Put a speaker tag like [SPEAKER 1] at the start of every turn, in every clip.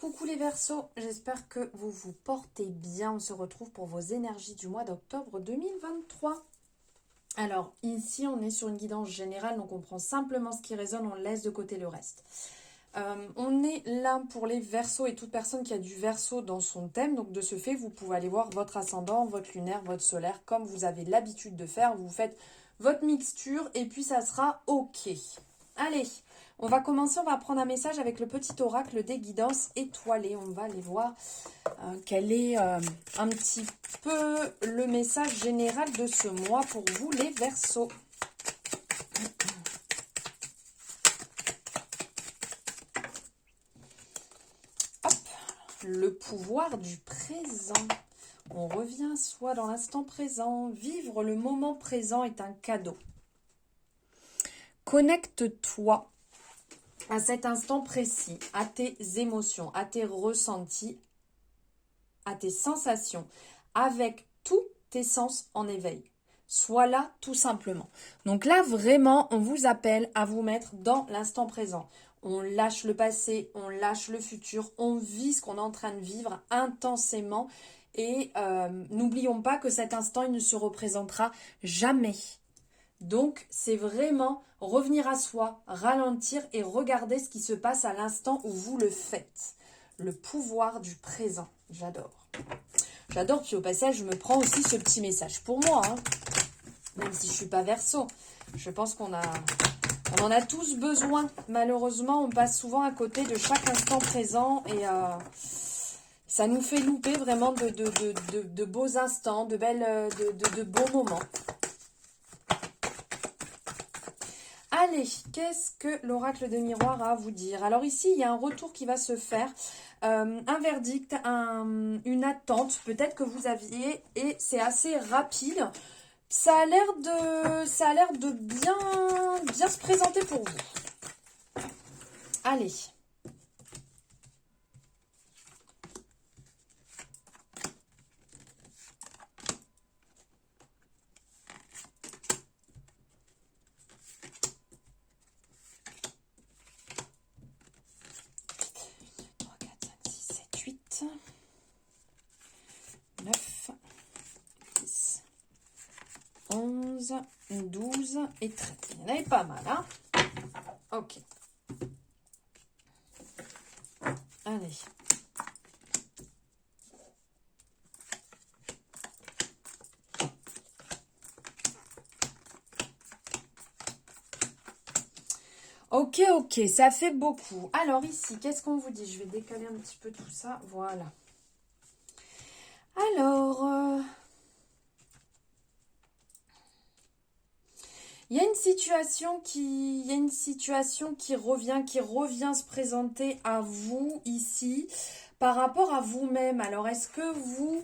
[SPEAKER 1] Coucou les Verseaux, j'espère que vous vous portez bien. On se retrouve pour vos énergies du mois d'octobre 2023. Alors ici on est sur une guidance générale, donc on prend simplement ce qui résonne, on laisse de côté le reste. On est là pour les Verseaux et toute personne qui a du Verseau dans son thème. Donc de ce fait, vous pouvez aller voir votre ascendant, votre lunaire, votre solaire, comme vous avez l'habitude de faire. Vous faites votre mixture et puis ça sera OK. Allez, on va commencer, on va prendre un message avec le petit oracle des guidances étoilées. On va aller voir quel est un petit peu le message général de ce mois pour vous les Verseaux. Hop, le pouvoir du présent. On revient à soi dans l'instant présent. Vivre le moment présent est un cadeau. Connecte-toi à cet instant précis, à tes émotions, à tes ressentis, à tes sensations, avec tous tes sens en éveil. Sois là tout simplement. Donc là, vraiment, on vous appelle à vous mettre dans l'instant présent. On lâche le passé, on lâche le futur, on vit ce qu'on est en train de vivre intensément. Et n'oublions pas que cet instant, il ne se représentera jamais. Donc, c'est vraiment revenir à soi, ralentir et regarder ce qui se passe à l'instant où vous le faites. Le pouvoir du présent. J'adore. J'adore, puis au passage, je me prends aussi ce petit message pour moi. Même si je ne suis pas Verseau. Je pense qu'on en a tous besoin. Malheureusement, on passe souvent à côté de chaque instant présent et ça nous fait louper vraiment de beaux instants, de beaux moments. Allez, qu'est-ce que l'oracle de miroir a à vous dire? Alors ici, il y a un retour qui va se faire, un verdict, une attente peut-être que vous aviez et c'est assez rapide. Ça a l'air de bien se présenter pour vous. Allez. Neuf, 10, 11, 12 et 13. Il y en avait pas mal, hein? Ok. Allez. Ok, ok, ça fait beaucoup. Alors ici, qu'est-ce qu'on vous dit? Je vais décaler un petit peu tout ça. Voilà. Alors, il y a une situation qui revient se présenter à vous ici par rapport à vous-même. Alors, est-ce que vous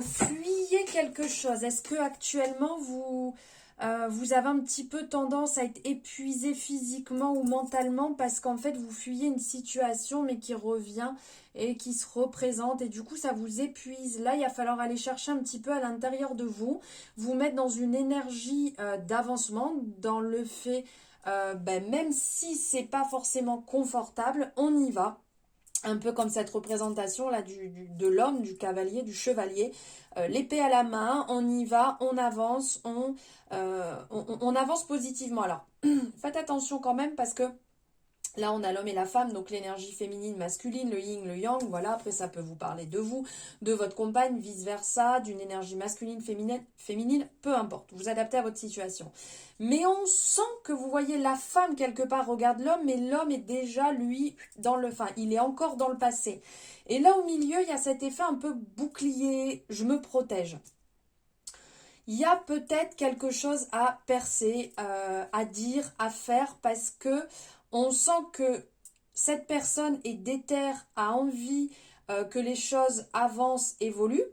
[SPEAKER 1] fuyez quelque chose? Est-ce que actuellement vous avez un petit peu tendance à être épuisé physiquement ou mentalement parce qu'en fait vous fuyez une situation mais qui revient et qui se représente et du coup ça vous épuise. Là il va falloir aller chercher un petit peu à l'intérieur de vous, vous mettre dans une énergie d'avancement, dans le fait même si c'est pas forcément confortable, on y va. Un peu comme cette représentation là de l'homme, du cavalier, du chevalier, l'épée à la main, on y va, on avance, on avance positivement. Alors, faites attention quand même parce que là, on a l'homme et la femme, donc l'énergie féminine, masculine, le yin, le yang, voilà, après ça peut vous parler de vous, de votre compagne, vice-versa, d'une énergie masculine, féminine, peu importe, vous adaptez à votre situation. Mais on sent que vous voyez la femme quelque part regarde l'homme, mais l'homme est déjà, lui, il est encore dans le passé. Et là, au milieu, il y a cet effet un peu bouclier, je me protège. Il y a peut-être quelque chose à percer, à dire, à faire, parce que on sent que cette personne est déterre, a envie que les choses avancent, évoluent.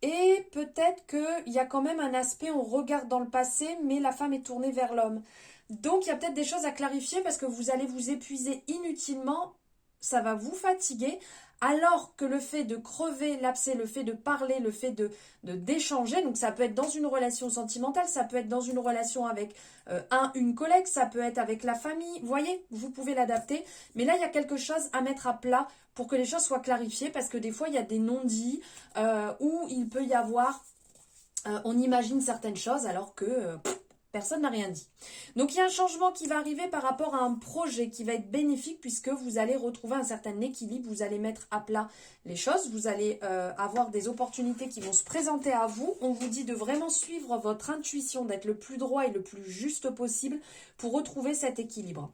[SPEAKER 1] Et peut-être qu'il y a quand même un aspect, on regarde dans le passé, mais la femme est tournée vers l'homme. Donc il y a peut-être des choses à clarifier parce que vous allez vous épuiser inutilement ça va vous fatiguer, alors que le fait de crever l'abcès, le fait de parler, le fait d'échanger, donc ça peut être dans une relation sentimentale, ça peut être dans une relation avec une collègue, ça peut être avec la famille, vous voyez, vous pouvez l'adapter, mais là il y a quelque chose à mettre à plat pour que les choses soient clarifiées, parce que des fois il y a des non-dits où il peut y avoir, on imagine certaines choses alors que personne n'a rien dit. Donc il y a un changement qui va arriver par rapport à un projet qui va être bénéfique puisque vous allez retrouver un certain équilibre, vous allez mettre à plat les choses, vous allez avoir des opportunités qui vont se présenter à vous. On vous dit de vraiment suivre votre intuition, d'être le plus droit et le plus juste possible pour retrouver cet équilibre.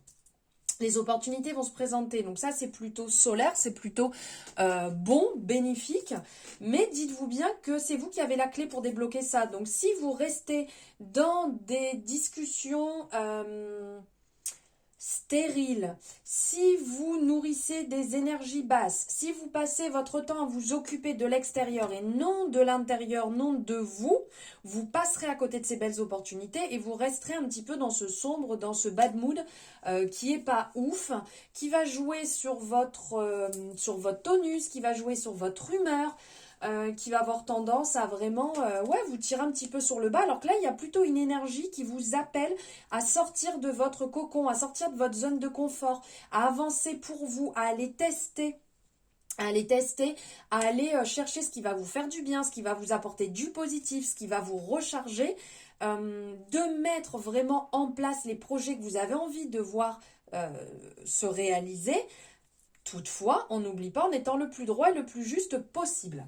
[SPEAKER 1] Les opportunités vont se présenter. Donc ça, c'est plutôt solaire, c'est plutôt bon, bénéfique. Mais dites-vous bien que c'est vous qui avez la clé pour débloquer ça. Donc si vous restez dans des discussions stériles, si vous nourrissez des énergies basses, si vous passez votre temps à vous occuper de l'extérieur et non de l'intérieur, non de vous, vous passerez à côté de ces belles opportunités et vous resterez un petit peu dans ce sombre, dans ce bad mood qui est pas ouf, qui va jouer sur votre tonus, qui va jouer sur votre humeur, qui va avoir tendance à vraiment vous tirer un petit peu sur le bas, alors que là il y a plutôt une énergie qui vous appelle à sortir de votre cocon, à sortir de votre zone de confort, à avancer pour vous, à aller tester, à aller chercher ce qui va vous faire du bien, ce qui va vous apporter du positif, ce qui va vous recharger, de mettre vraiment en place les projets que vous avez envie de voir se réaliser. Toutefois, on n'oublie pas en étant le plus droit et le plus juste possible.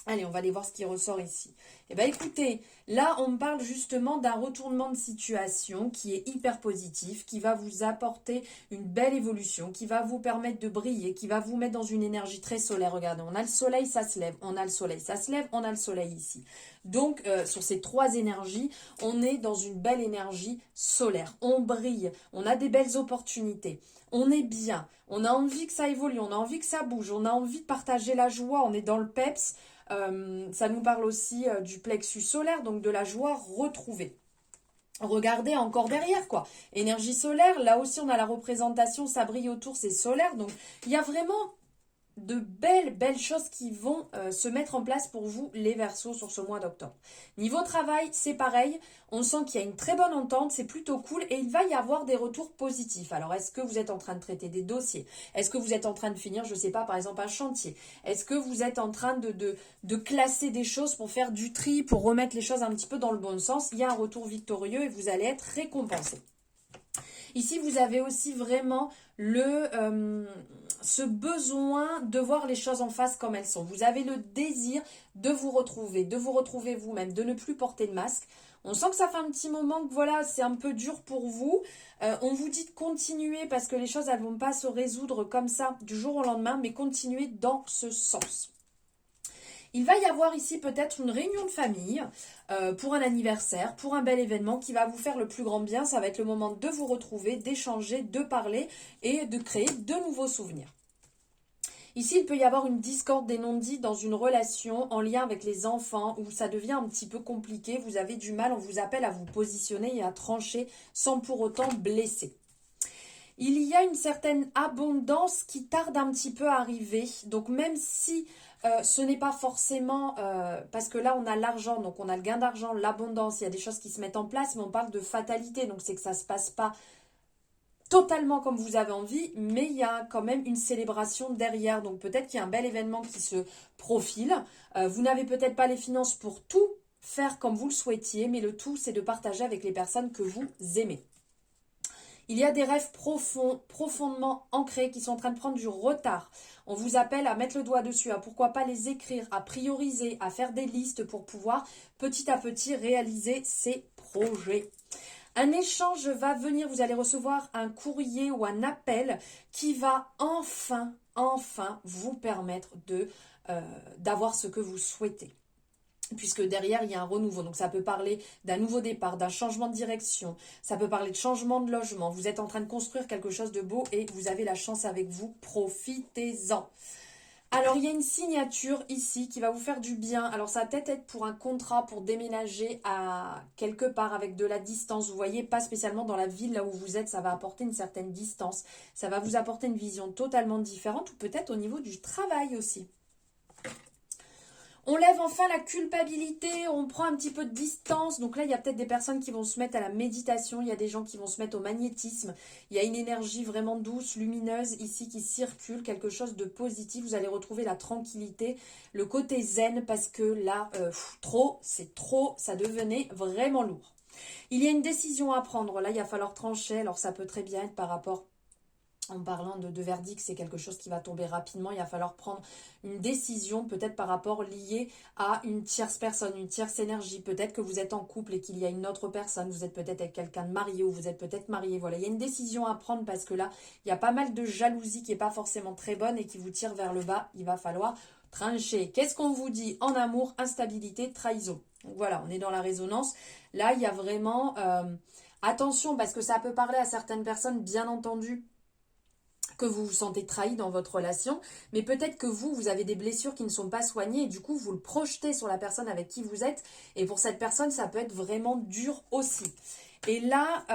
[SPEAKER 1] Allez, on va aller voir ce qui ressort ici. Eh bien, écoutez, là, on me parle justement d'un retournement de situation qui est hyper positif, qui va vous apporter une belle évolution, qui va vous permettre de briller, qui va vous mettre dans une énergie très solaire. Regardez, on a le soleil, ça se lève, on a le soleil, ça se lève, on a le soleil ici. Donc, sur ces trois énergies, on est dans une belle énergie solaire. On brille, on a des belles opportunités, on est bien, on a envie que ça évolue, on a envie que ça bouge, on a envie de partager la joie, on est dans le peps. Ça nous parle aussi du plexus solaire, donc de la joie retrouvée. Regardez encore derrière quoi. Énergie solaire, là aussi on a la représentation, ça brille autour, c'est solaire. Donc il y a vraiment de belles choses qui vont se mettre en place pour vous les Verseaux sur ce mois d'octobre. Niveau travail, c'est pareil, on sent qu'il y a une très bonne entente, c'est plutôt cool et il va y avoir des retours positifs. Alors est-ce que vous êtes en train de traiter des dossiers? Est-ce que vous êtes en train de finir, je ne sais pas, par exemple un chantier? Est-ce que vous êtes en train de classer des choses pour faire du tri, pour remettre les choses un petit peu dans le bon sens? Il y a un retour victorieux et vous allez être récompensé. Ici, vous avez aussi vraiment ce besoin de voir les choses en face comme elles sont. Vous avez le désir de vous retrouver vous-même, de ne plus porter de masque. On sent que ça fait un petit moment que voilà, c'est un peu dur pour vous. On vous dit de continuer parce que les choses, elles ne vont pas se résoudre comme ça du jour au lendemain, mais continuez dans ce sens. Il va y avoir ici peut-être une réunion de famille pour un anniversaire, pour un bel événement qui va vous faire le plus grand bien. Ça va être le moment de vous retrouver, d'échanger, de parler et de créer de nouveaux souvenirs. Ici, il peut y avoir une discorde des non-dits dans une relation en lien avec les enfants où ça devient un petit peu compliqué. Vous avez du mal, on vous appelle à vous positionner et à trancher sans pour autant blesser. Il y a une certaine abondance qui tarde un petit peu à arriver. Donc même si ce n'est pas forcément, parce que là on a l'argent, donc on a le gain d'argent, l'abondance, il y a des choses qui se mettent en place, mais on parle de fatalité, donc c'est que ça ne se passe pas totalement comme vous avez envie, mais il y a quand même une célébration derrière, donc peut-être qu'il y a un bel événement qui se profile. Vous n'avez peut-être pas les finances pour tout faire comme vous le souhaitiez, mais le tout c'est de partager avec les personnes que vous aimez. Il y a des rêves profonds, profondément ancrés qui sont en train de prendre du retard. On vous appelle à mettre le doigt dessus, à pourquoi pas les écrire, à prioriser, à faire des listes pour pouvoir petit à petit réaliser ces projets. Un échange va venir, vous allez recevoir un courrier ou un appel qui va enfin vous permettre d'avoir ce que vous souhaitez. Puisque derrière, il y a un renouveau. Donc, ça peut parler d'un nouveau départ, d'un changement de direction. Ça peut parler de changement de logement. Vous êtes en train de construire quelque chose de beau et vous avez la chance avec vous. Profitez-en. Alors, il y a une signature ici qui va vous faire du bien. Alors, ça va peut-être être pour un contrat, pour déménager à quelque part avec de la distance. Vous voyez, pas spécialement dans la ville là où vous êtes, ça va apporter une certaine distance. Ça va vous apporter une vision totalement différente ou peut-être au niveau du travail aussi. On lève enfin la culpabilité, on prend un petit peu de distance. Donc là, il y a peut-être des personnes qui vont se mettre à la méditation, il y a des gens qui vont se mettre au magnétisme. Il y a une énergie vraiment douce, lumineuse ici qui circule, quelque chose de positif. Vous allez retrouver la tranquillité, le côté zen parce que là, trop, c'est trop, ça devenait vraiment lourd. Il y a une décision à prendre, là, il va falloir trancher. Alors ça peut très bien être par rapport... En parlant de verdict, c'est quelque chose qui va tomber rapidement. Il va falloir prendre une décision, peut-être par rapport lié à une tierce personne, une tierce énergie. Peut-être que vous êtes en couple et qu'il y a une autre personne. Vous êtes peut-être avec quelqu'un de marié ou vous êtes peut-être marié. Voilà, il y a une décision à prendre parce que là, il y a pas mal de jalousie qui n'est pas forcément très bonne et qui vous tire vers le bas. Il va falloir trancher. Qu'est-ce qu'on vous dit en amour? Instabilité, trahison. Donc voilà, on est dans la résonance. Là, il y a vraiment... attention, parce que ça peut parler à certaines personnes, bien entendu, que vous vous sentez trahi dans votre relation, mais peut-être que vous avez des blessures qui ne sont pas soignées et du coup, vous le projetez sur la personne avec qui vous êtes et pour cette personne, ça peut être vraiment dur aussi. Et là,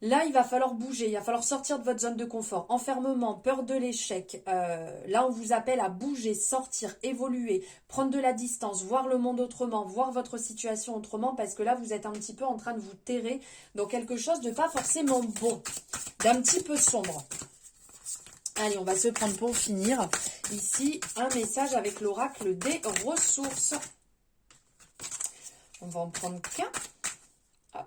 [SPEAKER 1] il va falloir bouger, il va falloir sortir de votre zone de confort. Enfermement, peur de l'échec. Là, on vous appelle à bouger, sortir, évoluer, prendre de la distance, voir le monde autrement, voir votre situation autrement, parce que là, vous êtes un petit peu en train de vous terrer dans quelque chose de pas forcément bon, d'un petit peu sombre. Allez, on va se prendre pour finir. Ici, un message avec l'oracle des ressources. On va en prendre qu'un. Hop.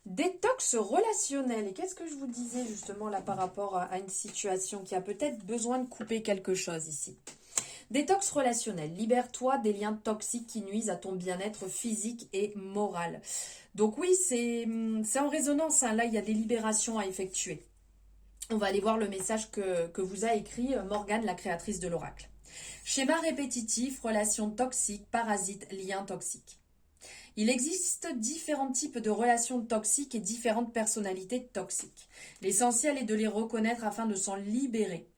[SPEAKER 1] Détox relationnel. Et qu'est-ce que je vous disais justement là par rapport à une situation qui a peut-être besoin de couper quelque chose ici? Détox relationnel. Libère-toi des liens toxiques qui nuisent à ton bien-être physique et moral. Donc oui, c'est en résonance. Hein. Là, il y a des libérations à effectuer. On va aller voir le message que vous a écrit Morgane, la créatrice de l'oracle. Schéma répétitif, relations toxiques, parasites, liens toxiques. Il existe différents types de relations toxiques et différentes personnalités toxiques. L'essentiel est de les reconnaître afin de s'en libérer.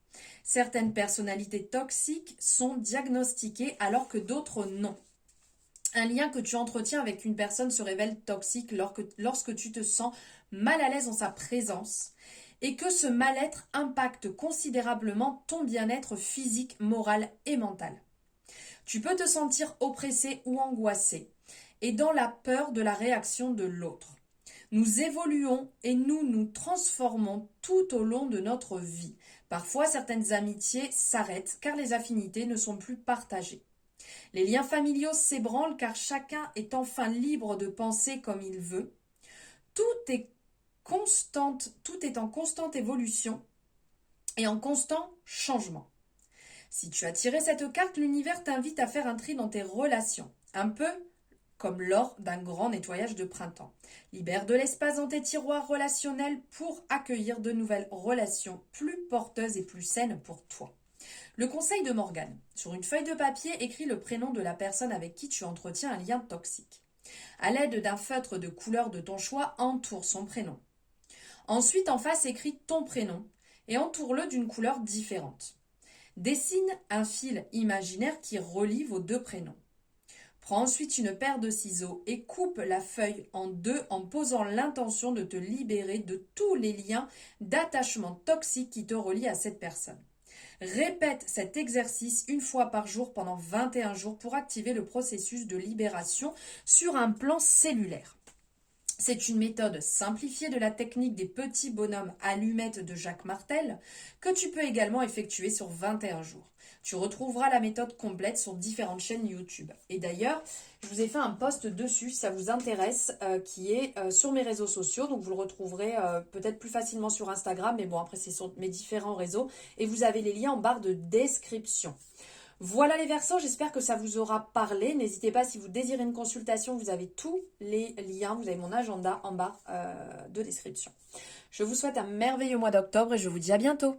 [SPEAKER 1] Certaines personnalités toxiques sont diagnostiquées alors que d'autres non. Un lien que tu entretiens avec une personne se révèle toxique lorsque tu te sens mal à l'aise en sa présence et que ce mal-être impacte considérablement ton bien-être physique, moral et mental. Tu peux te sentir oppressé ou angoissé et dans la peur de la réaction de l'autre. Nous évoluons et nous nous transformons tout au long de notre vie. Parfois, certaines amitiés s'arrêtent car les affinités ne sont plus partagées. Les liens familiaux s'ébranlent car chacun est enfin libre de penser comme il veut. Tout est en constante évolution et en constant changement. Si tu as tiré cette carte, l'univers t'invite à faire un tri dans tes relations, un peu comme lors d'un grand nettoyage de printemps. Libère de l'espace dans tes tiroirs relationnels pour accueillir de nouvelles relations plus porteuses et plus saines pour toi. Le conseil de Morgane. Sur une feuille de papier, écris le prénom de la personne avec qui tu entretiens un lien toxique. À l'aide d'un feutre de couleur de ton choix, entoure son prénom. Ensuite, en face, écris ton prénom et entoure-le d'une couleur différente. Dessine un fil imaginaire qui relie vos deux prénoms. Prends ensuite une paire de ciseaux et coupe la feuille en deux en posant l'intention de te libérer de tous les liens d'attachement toxique qui te relient à cette personne. Répète cet exercice une fois par jour pendant 21 jours pour activer le processus de libération sur un plan cellulaire. C'est une méthode simplifiée de la technique des petits bonhommes allumettes de Jacques Martel que tu peux également effectuer sur 21 jours. Tu retrouveras la méthode complète sur différentes chaînes YouTube. Et d'ailleurs, je vous ai fait un post dessus si ça vous intéresse, qui est sur mes réseaux sociaux. Donc vous le retrouverez peut-être plus facilement sur Instagram, mais bon, après c'est sur mes différents réseaux. Et vous avez les liens en barre de description. Voilà les Verseaux, j'espère que ça vous aura parlé. N'hésitez pas, si vous désirez une consultation, vous avez tous les liens, vous avez mon agenda en barre de description. Je vous souhaite un merveilleux mois d'octobre et je vous dis à bientôt.